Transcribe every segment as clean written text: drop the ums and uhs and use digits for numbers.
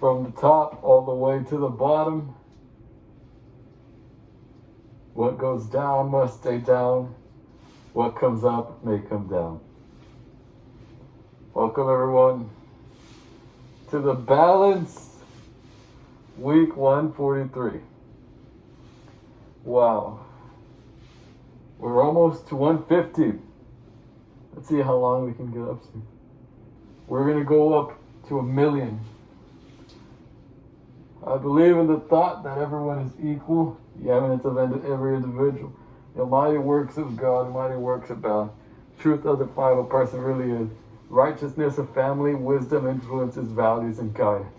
from the top all the way to the bottom. What goes down must stay down. What comes up may come down. Welcome everyone to the Balance Week 143. Wow. We're almost to 150. Let's see how long we can get up to. We're going to go up to 1 million. I believe in the thought that everyone is equal, the eminence of every individual, the almighty works of God, almighty works of God. Truth of the Bible person really is. Righteousness of family, wisdom influences values and guidance.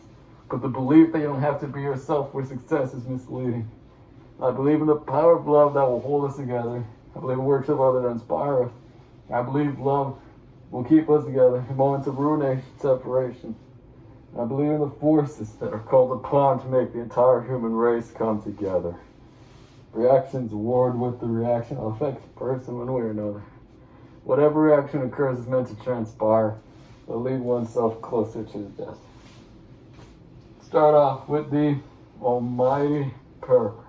But the belief that you don't have to be yourself for success is misleading. I believe in the power of love that will hold us together. I believe in works of others that inspire us. I believe love will keep us together in moments of ruination, separation. I believe in the forces that are called upon to make the entire human race come together. Reactions ward with the reaction affects the person one way or another. Whatever reaction occurs is meant to transpire or lead oneself closer to the death. Start off with the almighty paragraph.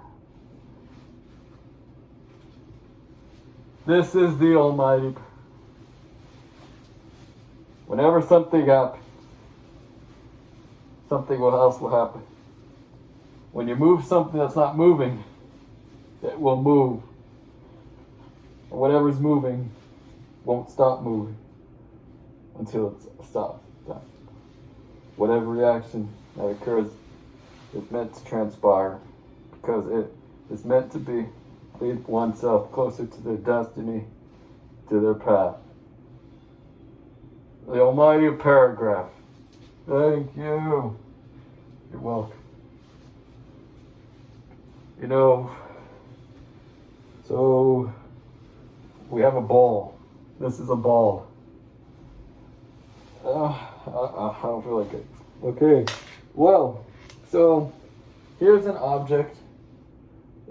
This is the almighty. Whenever something happens, something else will happen. When you move something that's not moving, it will move. And whatever's moving won't stop moving until it stops. Whatever reaction that occurs is meant to transpire because it is meant to be lead oneself closer to their destiny, to their path. The almighty paragraph. Thank you. You're welcome. You know, so we have a ball. This is a ball. I don't feel like it. Okay. Well, so here's an object.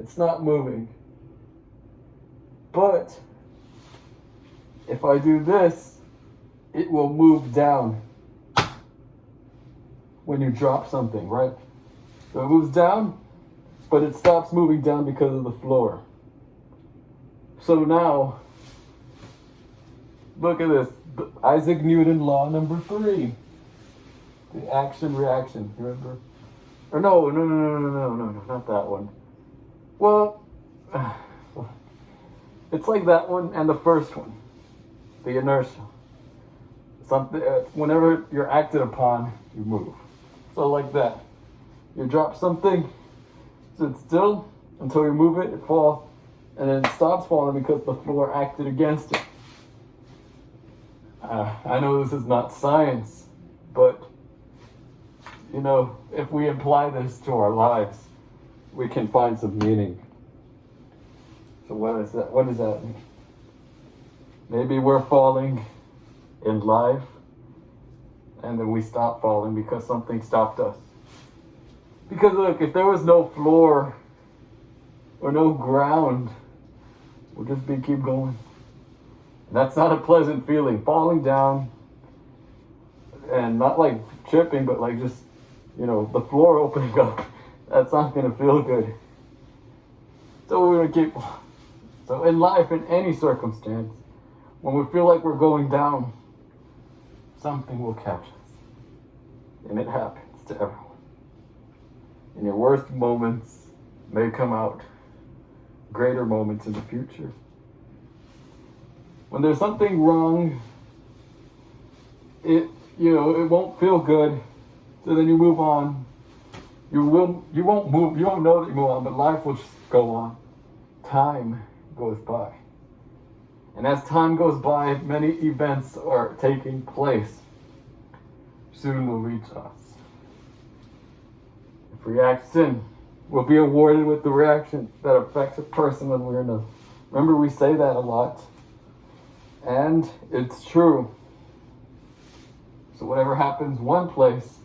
It's not moving. But if I do this, it will move down when you drop something, right? So it moves down, but it stops moving down because of the floor. So now, look at this. Isaac Newton law number 3. The action reaction, remember? Or no, not that one. Well, it's like that one and the first one. The inertia. Something, whenever you're acted upon, you move. So like that. You drop something, sit still until you move it, it falls, and then it stops falling because the floor acted against it. I know this is not science, but you know, if we apply this to our lives, we can find some meaning. So what is that? What does that mean? Maybe we're falling in life, and then we stop falling because something stopped us. Because look, if there was no floor or no ground, we'll just keep going. And that's not a pleasant feeling. Falling down, and not like tripping, but like just, you know, the floor opening up. That's not going to feel good. So we're going to keep. So in life, in any circumstance, when we feel like we're going down, something will catch us. And it happens to everyone. And your worst moments may come out greater moments in the future. When there's something wrong, it won't feel good. So then you move on. You won't know that you move on, but life will just go on. Time goes by. And as time goes by, many events are taking place. Soon will reach us. If reaction will be awarded with the reaction that affects a person when we're in a. Remember, we say that a lot. And it's true. So whatever happens one place,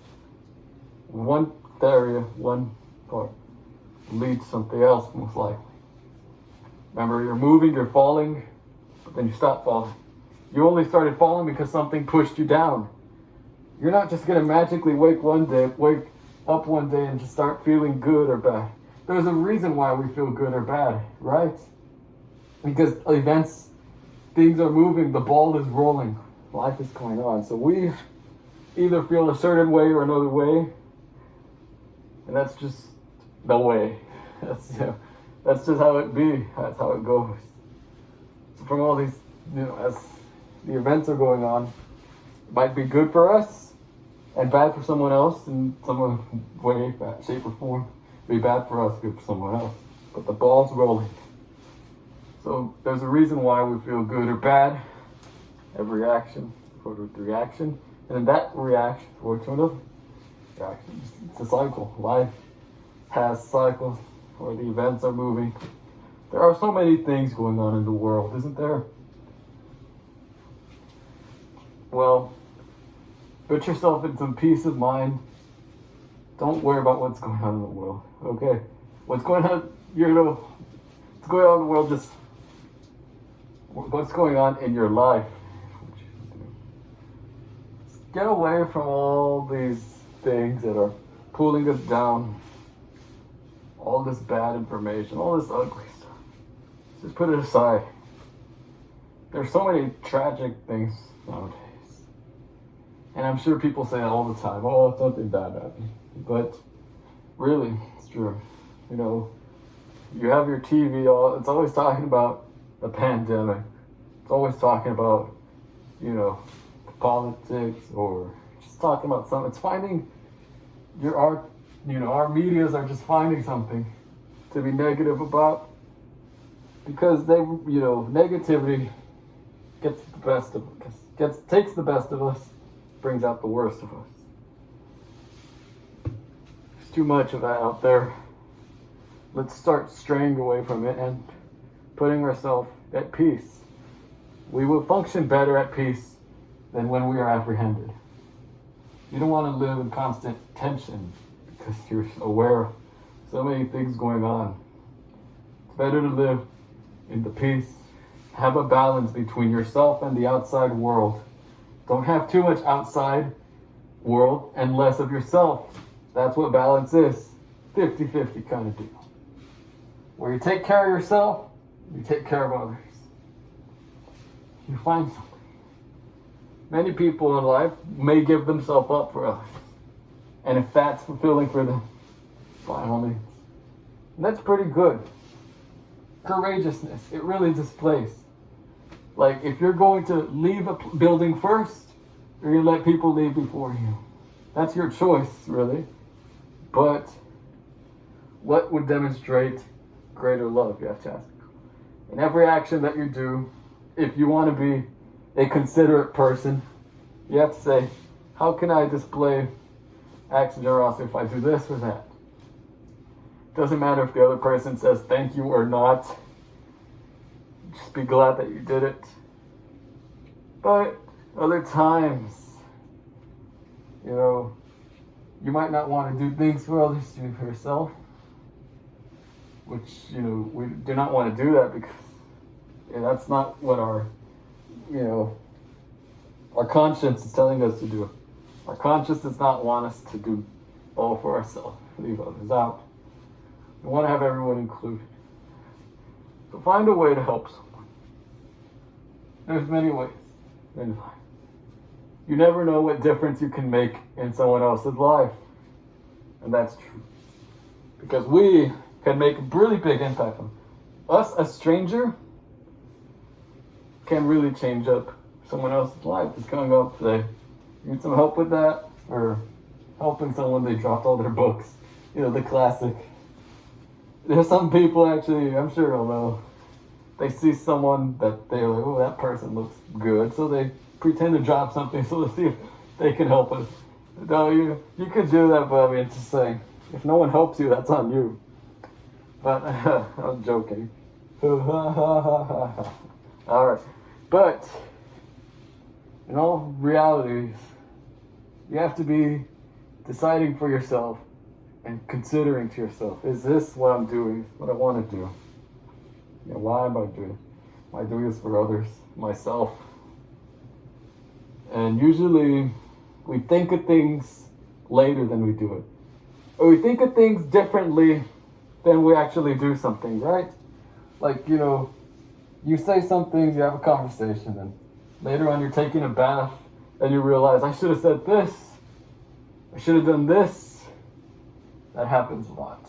one area, one part, leads to something else most likely. Remember, you're moving, you're falling, but then you stop falling. You only started falling because something pushed you down. You're not just going to magically wake up one day and just start feeling good or bad. There's a reason why we feel good or bad, right? Because events, things are moving, the ball is rolling, life is going on. So we either feel a certain way or another way, and that's just the way. That's just how it be. That's how it goes. So from all these, as the events are going on, it might be good for us and bad for someone else in some way, shape, or form. Be bad for us, good for someone else. But the ball's rolling. So there's a reason why we feel good or bad. Every action, forward to reaction, and then that reaction forward to another reaction. It's a cycle. Life has cycles where the events are moving. There are so many things going on in the world, isn't there? Well, put yourself in some peace of mind. Don't worry about what's going on in the world, okay? What's going on, what's going on in the world, just what's going on in your life. Just get away from all these things that are pulling us down. All this bad information, all this ugly stuff. Just put it aside. There's so many tragic things nowadays. And I'm sure people say it all the time, oh, something bad happened. But really, it's true. You have your TV, it's always talking about the pandemic. It's always talking about, politics or just talking about something. It's finding our medias are just finding something to be negative about because they, negativity gets the best of us, takes the best of us, brings out the worst of us. There's too much of that out there. Let's start straying away from it and putting ourselves at peace. We will function better at peace than when we are apprehended. You don't want to live in constant tension because you're aware of so many things going on. It's better to live in the peace, have a balance between yourself and the outside world. Don't have too much outside world and less of yourself. That's what balance is. 50-50 kind of deal. Where you take care of yourself, you take care of others. You find something. Many people in life may give themselves up for others. And if that's fulfilling for them, by all means. And that's pretty good. Courageousness, it really displays. Like, if you're going to leave a building first, or you let people leave before you. That's your choice, really. But what would demonstrate greater love, you have to ask. In every action that you do, if you want to be a considerate person, you have to say, how can I display acts of generosity if I do this or that? Doesn't matter if the other person says thank you or not. Just be glad that you did it. But other times, you might not want to do things for others, do for yourself. Which, we do not want to do that because that's not what our conscience is telling us to do. Our conscience does not want us to do all for ourselves, leave others out. We want to have everyone included. So find a way to help someone. There's many ways in life. You never know what difference you can make in someone else's life. And that's true. Because we can make a really big impact on us. A stranger can really change up someone else's life. It's coming up today. You need some help with that? Or helping someone, they dropped all their books. The classic. There's some people actually, I'm sure you'll know, they see someone that they're like, oh, that person looks good. So they pretend to drop something so to see if they can help us. No, you could do that, but I mean, just saying, if no one helps you, that's on you. But I'm joking. Alright. But in all realities, you have to be deciding for yourself and considering to yourself, is this what I'm doing, what I want to do? Why am I doing it? Am I doing this for others, myself? And usually we think of things later than we do it. Or we think of things differently than we actually do something, right? Like, you say something, you have a conversation, and later on you're taking a bath, and you realize, I should have said this. I should have done this. That happens a lot.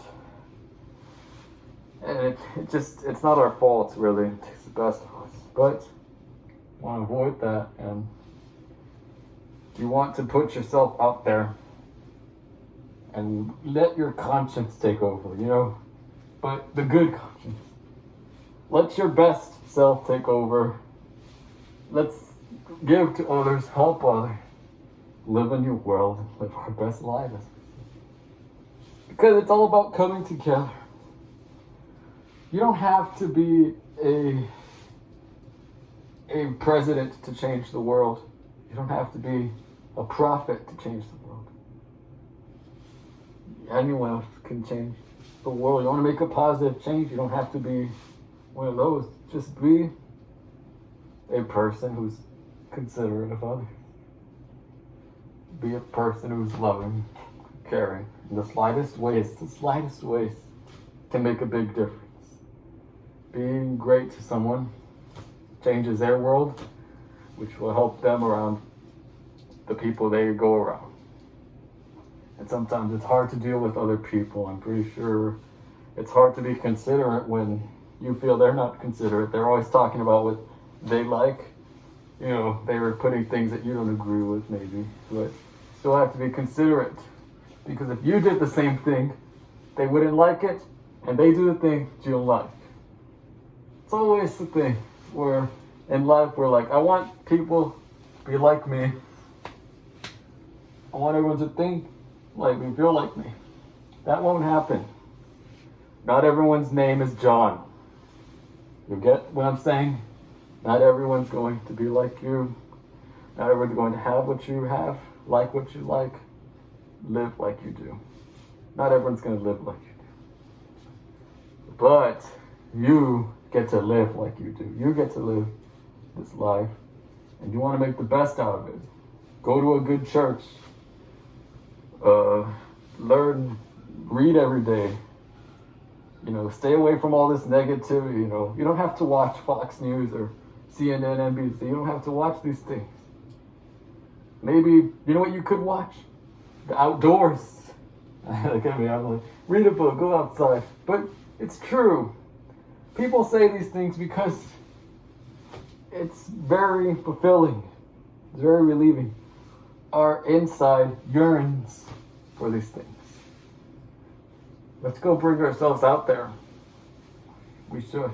And it's not our fault, really. It takes the best of us. But you want to avoid that, and you want to put yourself out there and let your conscience take over, but the good conscience. Let your best self take over. Let's give to others, help others, live in your world, and live our best lives. Because it's all about coming together. You don't have to be a president to change the world. You don't have to be a prophet to change the world. Anyone else can change the world. You want to make a positive change, you don't have to be one of those. Just be a person who's considerate of others. Be a person who's loving, caring. In the slightest ways can make a big difference. Being great to someone changes their world, which will help them around the people they go around. And sometimes it's hard to deal with other people. I'm pretty sure it's hard to be considerate when you feel they're not considerate. They're always talking about what they like. They were putting things that you don't agree with, maybe. But still have to be considerate. Because if you did the same thing, they wouldn't like it. And they do the thing you don't like. It's always the thing where in life we're like, I want people to be like me. I want everyone to think like me, feel like me. That won't happen. Not everyone's name is John. You get what I'm saying? Not everyone's going to be like you. Not everyone's going to have what you have, like what you like, live like you do. Not everyone's going to live like you do. But you get to live like you do. You get to live this life, and you want to make the best out of it. Go to a good church. Learn, read every day. Stay away from all this negativity. You don't have to watch Fox News or CNN, NBC. You don't have to watch these things. Maybe, you know what you could watch? The outdoors. Look at me, I'm like, read a book, go outside. But it's true. People say these things because it's very fulfilling. It's very relieving. Our inside yearns for these things. Let's go bring ourselves out there. We should.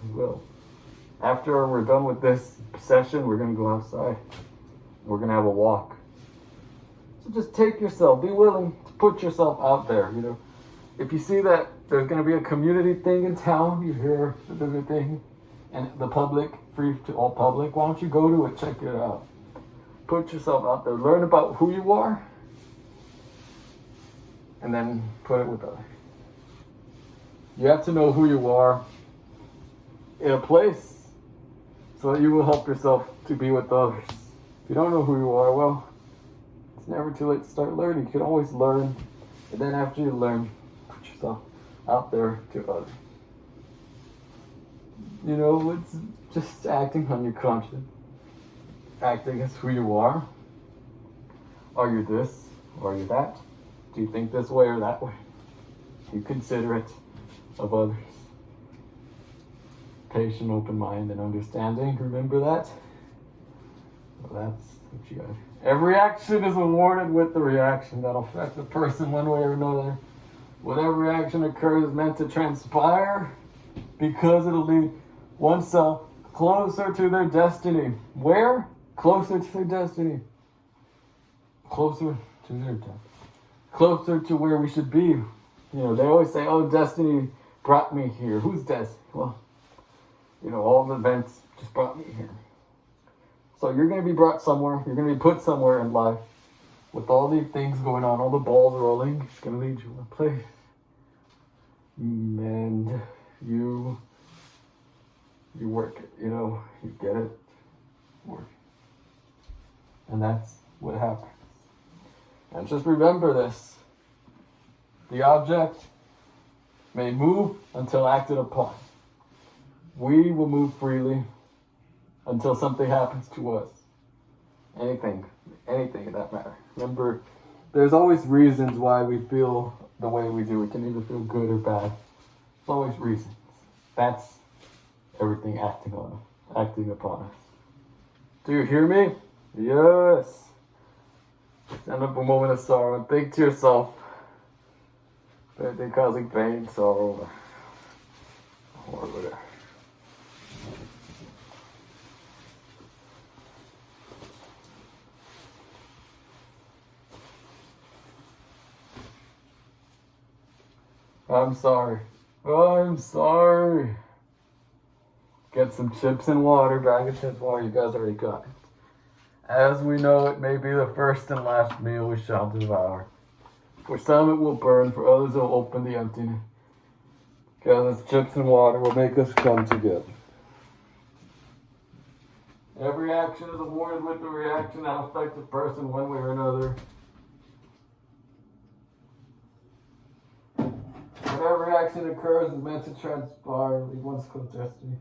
We will. After we're done with this session, we're going to go outside. We're going to have a walk. So just take yourself. Be willing to put yourself out there. If you see that there's going to be a community thing in town, you hear that there's a thing, and the public, free to all public, why don't you go to it, check it out. Put yourself out there. Learn about who you are. And then put it with others. You have to know who you are in a place so that you will help yourself to be with others. If you don't know who you are, well, it's never too late to start learning. You can always learn. And then after you learn, put yourself out there to others. It's just acting on your conscience. Acting as who you are. Are you this? Or are you that? Do you think this way or that way? You consider it of others. Patient, open mind, and understanding. Remember that? Well, that's what you got. Every action is awarded with the reaction that'll affect the person one way or another. Whatever action occurs is meant to transpire because it'll lead oneself closer to their destiny. Where? Closer to their destiny. Closer to their destiny. Closer to where we should be. They always say, oh, destiny brought me here. Who's destiny? Well, all the events just brought me here. So you're going to be brought somewhere. You're going to be put somewhere in life with all these things going on, all the balls rolling. It's going to lead you to a place. And you work it, you get it, work. And that's what happens. And just remember this. The object may move until acted upon. We will move freely until something happens to us. Anything in that matter. Remember, there's always reasons why we feel the way we do. We can either feel good or bad. There's always reasons. That's everything acting upon us. Do you hear me? Yes. Stand up a moment of sorrow and think to yourself, anything causing pain, sorrow, or whatever. I'm sorry. I'm sorry. Get some chips and water, bag of chips and water. You guys already got it. As we know, it may be the first and last meal we shall devour. For some it will burn, for others it will open the emptiness. Because its chips and water will make us come together. Every action is awarded with the reaction that affects a person one way or another. Whatever action occurs is meant to transpire, leave one's destiny.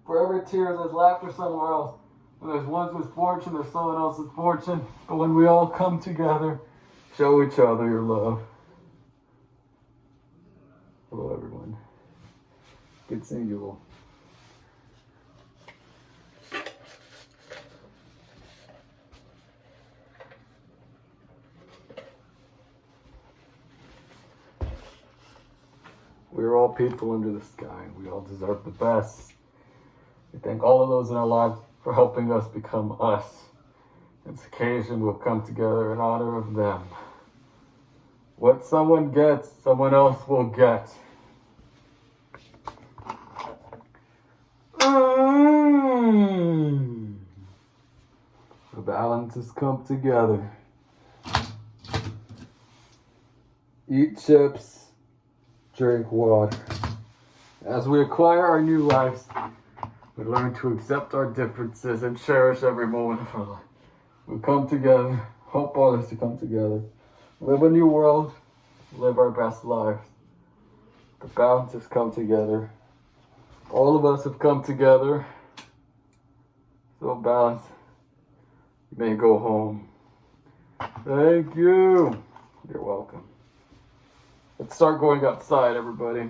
For every tear, there's laughter somewhere else. When there's one's misfortune, there's someone else's fortune. But when we all come together, show each other your love. Hello, everyone. Good seeing you all. We are all people under the sky, and we all deserve the best. We thank all of those in our lives for helping us become us. On this occasion, we'll come together in honor of them. What someone gets, someone else will get. The balance has come together. Eat chips. Drink water. As we acquire our new lives, we learn to accept our differences and cherish every moment of our life. We come together, help others to come together, live a new world, live our best lives. The balance has come together. All of us have come together. So balance, you may go home. Thank you. You're welcome. Let's start going outside, everybody.